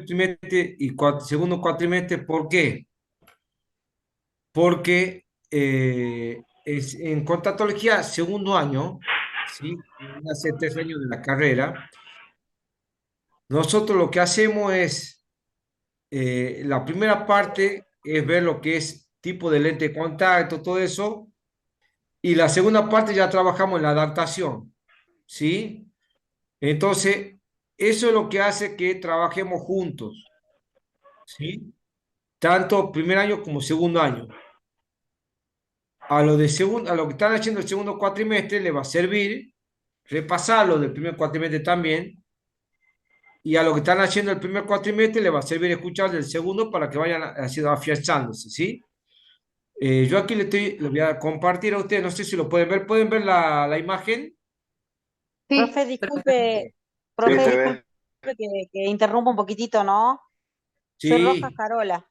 trimestre y segundo cuatrimestre. ¿Por qué? Porque en contactología, segundo año, ¿sí? Hace 3 años de la carrera, nosotros lo que hacemos es, la primera parte es ver lo que es tipo de lente de contacto, todo eso, y la segunda parte ya trabajamos en la adaptación, ¿sí? Entonces, eso es lo que hace que trabajemos juntos, ¿sí? Tanto primer año como segundo año. A lo que están haciendo el segundo cuatrimestre le va a servir repasarlo del primer cuatrimestre también, y a lo que están haciendo el primer cuatrimestre le va a servir escuchar del segundo para que vayan haciendo, afianzándose, ¿sí? Yo aquí le voy a compartir a ustedes, no sé si lo pueden ver la imagen. Profe, disculpe, Sí, profe, se disculpe ve. que interrumpa un poquitito, ¿no? Soy Rojas Sí, Carola.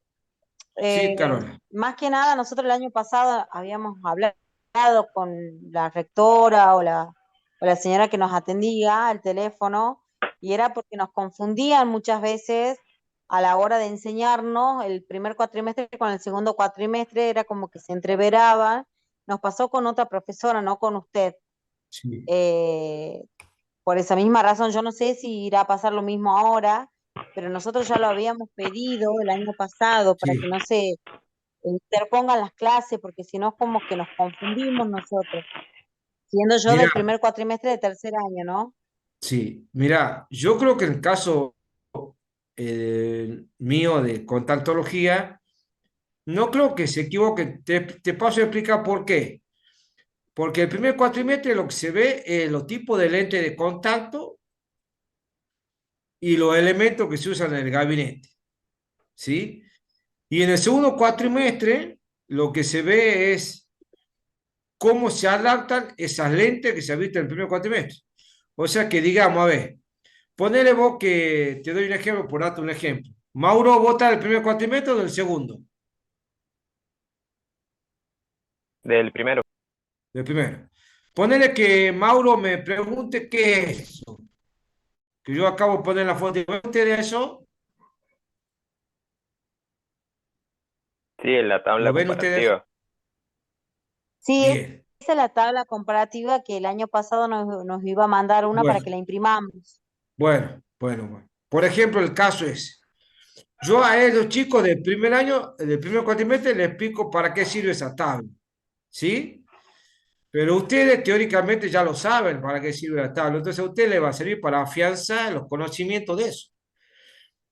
sí, Eh, Carola. Más que nada, nosotros el año pasado habíamos hablado con la rectora o la señora que nos atendía al teléfono, y era porque nos confundían muchas veces a la hora de enseñarnos el primer cuatrimestre con el segundo cuatrimestre, era como que se entreveraban. Nos pasó con otra profesora, no con usted. Sí. Eh, por esa misma razón, yo no sé si irá a pasar lo mismo ahora, pero nosotros ya lo habíamos pedido el año pasado para Sí, que no se interpongan las clases, porque si no es como que nos confundimos nosotros, siendo yo mira, del primer cuatrimestre de tercer año, ¿no? sí, mira, yo creo que en el caso mío de contactología, no creo que se equivoque. Te paso a explicar por qué. Porque el primer cuatrimestre lo que se ve es los tipos de lente de contacto y los elementos que se usan en el gabinete, ¿sí? Y en el segundo cuatrimestre lo que se ve es cómo se adaptan esas lentes que se han visto en el primer cuatrimestre. O sea que digamos, a ver, ponele vos que te doy un ejemplo, por darte un ejemplo. Mauro vota del primer cuatrimestre o del segundo, Del primero. del primero. Ponele que Mauro me pregunte qué es eso, que yo acabo de poner la foto. ¿Ven ustedes eso? Sí, en la tabla ¿Lo ven ustedes? comparativa. Sí, Bien. esa es la tabla comparativa que el año pasado nos iba a mandar una para que Bueno, la imprimamos. bueno. Por ejemplo, el caso es, yo a los chicos del primer año, del primer cuatrimestre, les explico para qué sirve esa tabla, ¿sí? Pero ustedes teóricamente ya lo saben para qué sirve la tabla, entonces a ustedes les va a servir para afianzar los conocimientos de eso.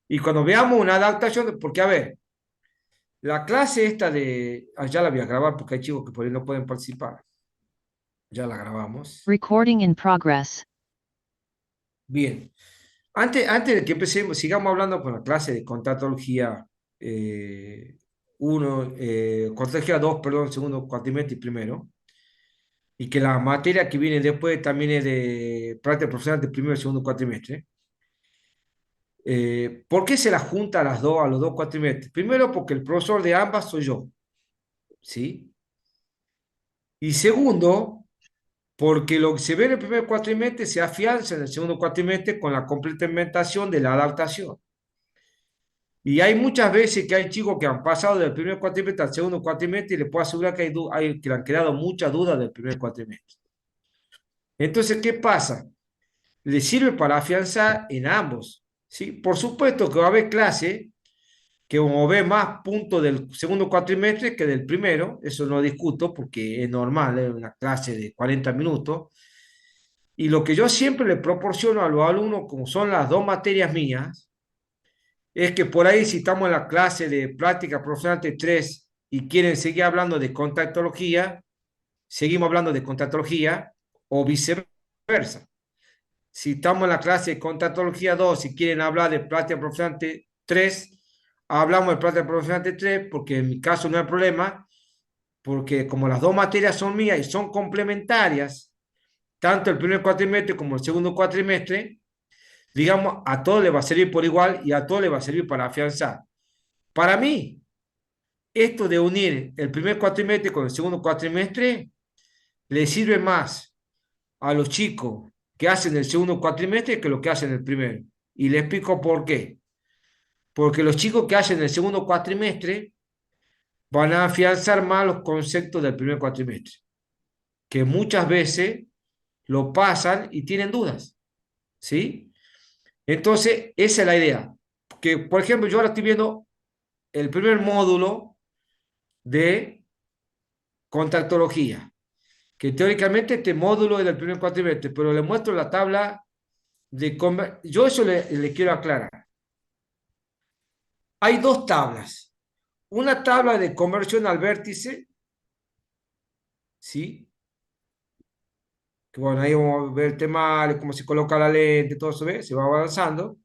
Y cuando veamos una adaptación, porque a ver, la clase esta de, ya la voy a grabar porque hay chicos que por ahí no pueden participar, ya la grabamos. Recording in progress. Bien, antes de que empecemos, sigamos hablando con la clase de contactología 1, contactología 2, perdón, segundo cuatrimestre y primero, y que la materia que viene después también es de práctica profesional de primero y segundo cuatrimestre. ¿Por qué se las junta a las dos, a los dos cuatrimestres? Primero, porque el profesor de ambas soy yo, ¿sí? Y segundo, porque lo que se ve en el primer cuatrimestre se afianza en el segundo cuatrimestre con la complementación de la adaptación. Y hay muchas veces que hay chicos que han pasado del primer cuatrimestre al segundo cuatrimestre y les puedo asegurar que que le han quedado muchas dudas del primer cuatrimestre. Entonces, ¿qué pasa? Le sirve para afianzar en ambos, ¿sí? Por supuesto que va a haber clase que uno ve más puntos del segundo cuatrimestre que del primero, eso no discuto porque es normal, es una clase de 40 minutos. Y lo que yo siempre le proporciono a los alumnos, como son las dos materias mías, es que por ahí si estamos en la clase de práctica profesional de 3 y quieren seguir hablando de contactología, seguimos hablando de contactología o viceversa. Si estamos en la clase de contactología 2 y quieren hablar de práctica profesional de 3, hablamos de práctica profesional de 3 porque en mi caso no hay problema, porque como las dos materias son mías y son complementarias, tanto el primer cuatrimestre como el segundo cuatrimestre, digamos, a todos les va a servir por igual y a todos les va a servir para afianzar. Para mí, esto de unir el primer cuatrimestre con el segundo cuatrimestre le sirve más a los chicos que hacen el segundo cuatrimestre que lo que hacen el primero. Y le explico por qué. porque los chicos que hacen el segundo cuatrimestre van a afianzar más los conceptos del primer cuatrimestre, que muchas veces lo pasan y tienen dudas, ¿sí? Entonces, esa es la idea. Que, por ejemplo, yo ahora estoy viendo el primer módulo de contactología, que teóricamente este módulo es del primer cuatrimestre, pero le muestro la tabla de... Yo eso le quiero aclarar. Hay dos tablas. Una tabla de conversión al vértice, ¿sí? Que bueno, ahí vamos a ver el tema, cómo se coloca la lente, todo eso, ¿ves? Se va avanzando,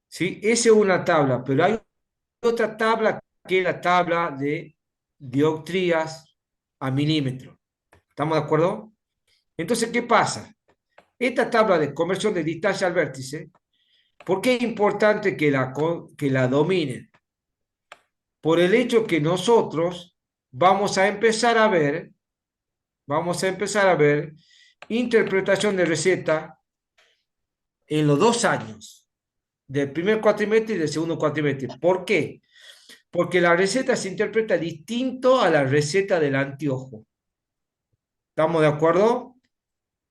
¿sí? Esa es una tabla, pero hay otra tabla que es la tabla de dioptrías a milímetro. ¿Estamos de acuerdo? Entonces, ¿qué pasa? Esta tabla de conversión de distancia al vértice, ¿por qué es importante que la dominen? Por el hecho que nosotros vamos a empezar a ver interpretación de receta en los 2 años, del primer cuatrimestre y del segundo cuatrimestre. ¿Por qué? Porque la receta se interpreta distinto a la receta del anteojo. ¿Estamos de acuerdo?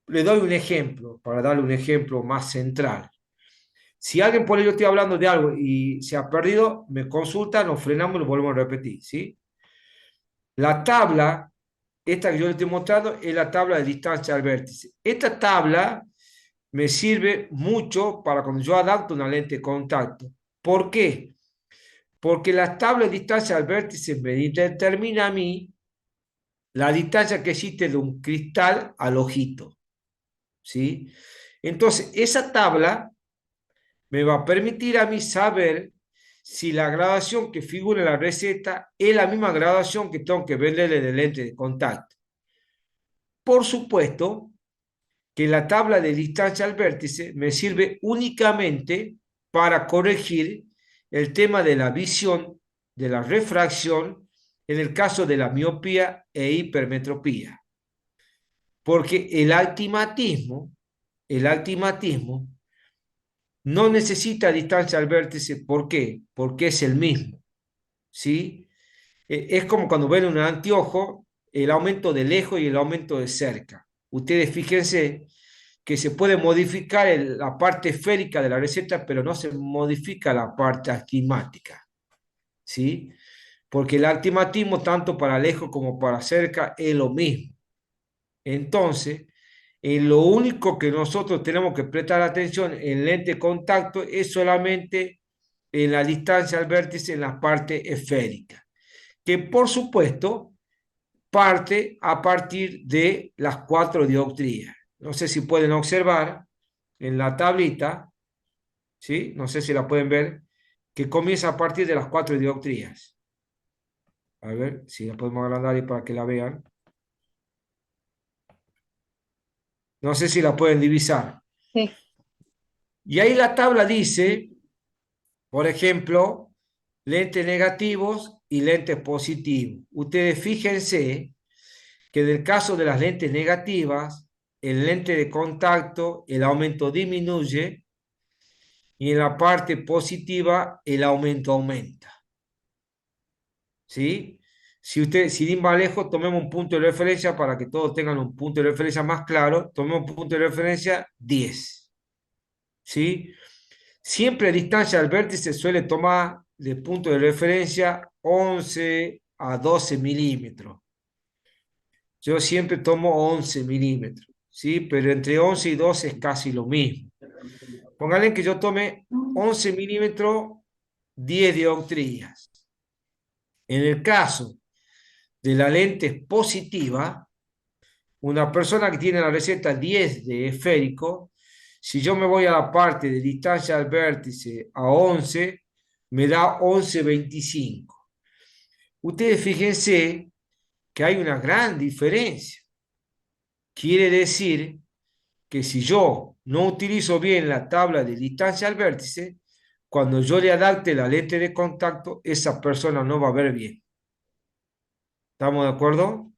Le doy un ejemplo, para darle un ejemplo más central. Si alguien por ahí yo estoy hablando de algo y se ha perdido, me consulta, nos frenamos y lo volvemos a repetir, ¿sí? La tabla, esta que yo le estoy mostrando, es la tabla de distancia al vértice. Esta tabla me sirve mucho para cuando yo adapto una lente de contacto. ¿Por qué? Porque la tabla de distancia al vértice me determina a mí la distancia que existe de un cristal al ojito, ¿sí? Entonces, esa tabla me va a permitir a mí saber si la graduación que figura en la receta es la misma graduación que tengo que verle de lente de contacto. Por supuesto que la tabla de distancia al vértice me sirve únicamente para corregir el tema de la visión, de la refracción, en el caso de la miopía e hipermetropía. Porque el altimatismo no necesita distancia al vértice. ¿Por qué? Porque es el mismo, ¿sí? Es como cuando ven un anteojo, el aumento de lejos y el aumento de cerca. Ustedes fíjense que se puede modificar la parte esférica de la receta, pero no se modifica la parte astigmática, ¿sí? Porque el astigmatismo, tanto para lejos como para cerca, es lo mismo. Entonces, lo único que nosotros tenemos que prestar atención en lente de contacto es solamente en la distancia al vértice en la parte esférica, que por supuesto parte a partir de las 4 dioptrías. No sé si pueden observar en la tablita, ¿sí? No sé si la pueden ver, que comienza a partir de las 4 dioptrías. A ver si la podemos agrandar y para que la vean. No sé si la pueden divisar. Sí. Y ahí la tabla dice, por ejemplo, lentes negativos y lentes positivos. Ustedes fíjense que en el caso de las lentes negativas, el lente de contacto, el aumento disminuye y en la parte positiva el aumento aumenta. ¿Sí? Si ir más lejos, tomemos un punto de referencia para que todos tengan un punto de referencia más claro. Tomemos un punto de referencia 10. ¿Sí? Siempre a distancia del vértice suele tomar de punto de referencia 11 a 12 milímetros. Yo siempre tomo 11 milímetros, ¿sí? Pero entre 11 y 12 es casi lo mismo. Pónganle que yo tome 11 milímetros, 10 dioptrías. En el caso de la lente positiva, una persona que tiene la receta 10 de esférico, si yo me voy a la parte de distancia al vértice a 11, me da 11,25. Ustedes fíjense que hay una gran diferencia. Quiere decir que si yo no utilizo bien la tabla de distancia al vértice, cuando yo le adapte la lente de contacto, esa persona no va a ver bien. ¿Estamos de acuerdo?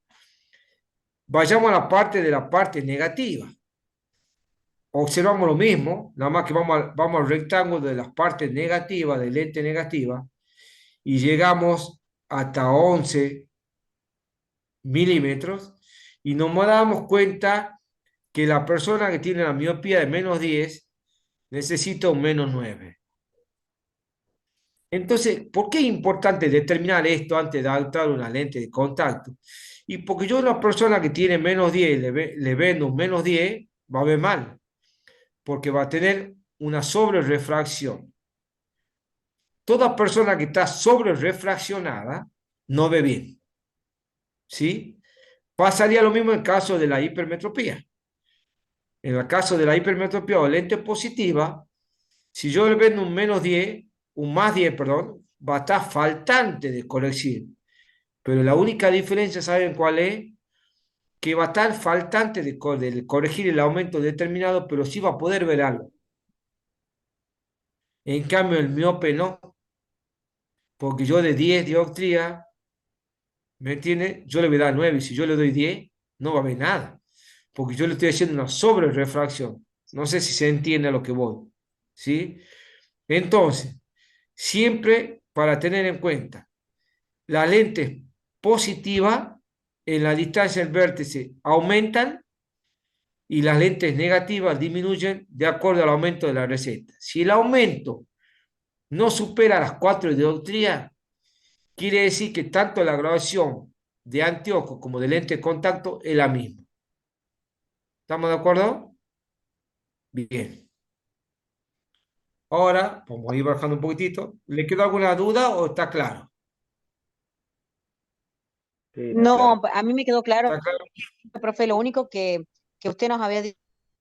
Vayamos a la parte de la parte negativa. observamos lo mismo, nada más que vamos al rectángulo de las partes negativas, de lente negativa, y llegamos hasta 11 milímetros, y nos damos cuenta que la persona que tiene la miopía de -10 necesita un -9. Entonces, ¿por qué es importante determinar esto antes de adoptar una lente de contacto? Y porque yo a una persona que tiene -10 le vendo un -10, va a ver mal, porque va a tener una sobrerefracción. Toda persona que está sobrerefraccionada no ve bien, ¿sí? Pasaría lo mismo en caso de la hipermetropía. En el caso de la hipermetropía o lente positiva, si yo le vendo un -10, un +10, perdón, va a estar faltante de corregir. Pero la única diferencia, ¿saben cuál es? Que va a estar faltante de corregir el aumento determinado, pero sí va a poder ver algo. En cambio, el miope no, porque yo de 10 dioptrías, ¿me entiende? Yo le voy a dar 9, y si yo le doy 10, no va a ver nada, porque yo le estoy haciendo una sobrerefracción. No sé si se entiende a lo que voy, ¿sí? Entonces, siempre para tener en cuenta, las lentes positivas en la distancia del vértice aumentan y las lentes negativas disminuyen de acuerdo al aumento de la receta. Si el aumento no supera las 4 dioptrías, quiere decir que tanto la graduación de anteojo como de lente de contacto es la misma. ¿Estamos de acuerdo? Bien. Ahora, vamos a ir bajando un poquitito. ¿Le quedó alguna duda o está claro? Sí, está No, claro. a mí me quedó claro, ¿Está claro? profe, lo único que usted nos había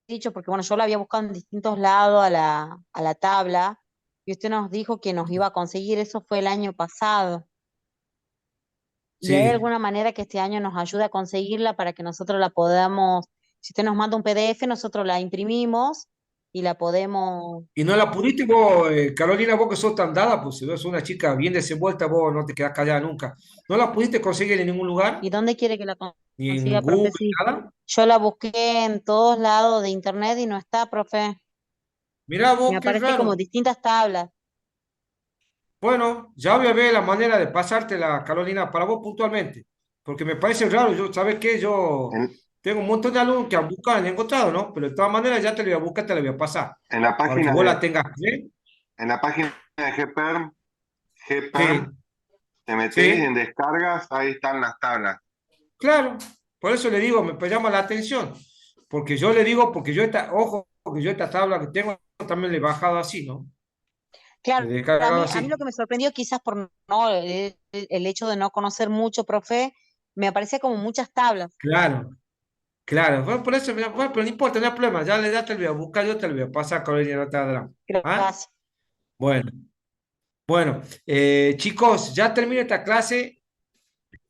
dicho, porque bueno, yo la había buscado en distintos lados a la tabla, y usted nos dijo que nos iba a conseguir, eso fue el año pasado. ¿Y hay Sí. alguna manera que este año nos ayude a conseguirla para que nosotros la podamos, si usted nos manda un PDF, nosotros la imprimimos y la podemos, ¿Y no la pudiste vos, Carolina, vos que sos tan dada, pues si sos una chica bien desenvuelta, vos no te quedás callada nunca? ¿No la pudiste conseguir en ningún lugar? ¿y dónde quiere que la ¿Ni en consiga, profe? Google, Sí, nada? yo la busqué en todos lados de internet y no está, profe. Mirá Me vos, qué aparece como raro. distintas tablas. Bueno, ya voy a ver la manera de pasártela, Carolina, para vos puntualmente, porque me parece raro. Yo, ¿sabes qué? Yo En, tengo un montón de alumnos que han buscado y han encontrado, ¿no? Pero de todas maneras ya te la voy a buscar, te la voy a pasar, en la para que página vos la de, tengas, ¿sí? en la página de GPER, Sí, te metés en sí, descargas, ahí están las tablas. claro. Por eso le digo, me llama la atención, porque yo le digo, porque yo esta, ojo, que yo esta tabla que tengo también le he bajado así, ¿no? Claro, Le he cargado a mí lo así. que me sorprendió quizás por no, el hecho de no conocer mucho, profe, me aparecía como muchas tablas. Claro, claro. Bueno, por eso, bueno, pero no importa, no hay problema. Ya le das, te lo voy a buscar, yo te lo voy a pasar, Carolina, no te da drama. ¿Ah? Gracias. Bueno. Bueno, chicos, ya termina esta clase,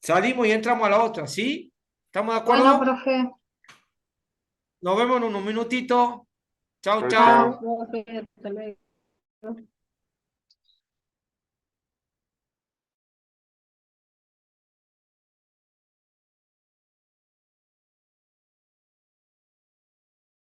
salimos y entramos a la otra, ¿sí? ¿Estamos de Bueno, acuerdo? profe. Nos vemos en unos minutitos. Chao, Chau, Chao, chao. chau. profe. Hasta luego.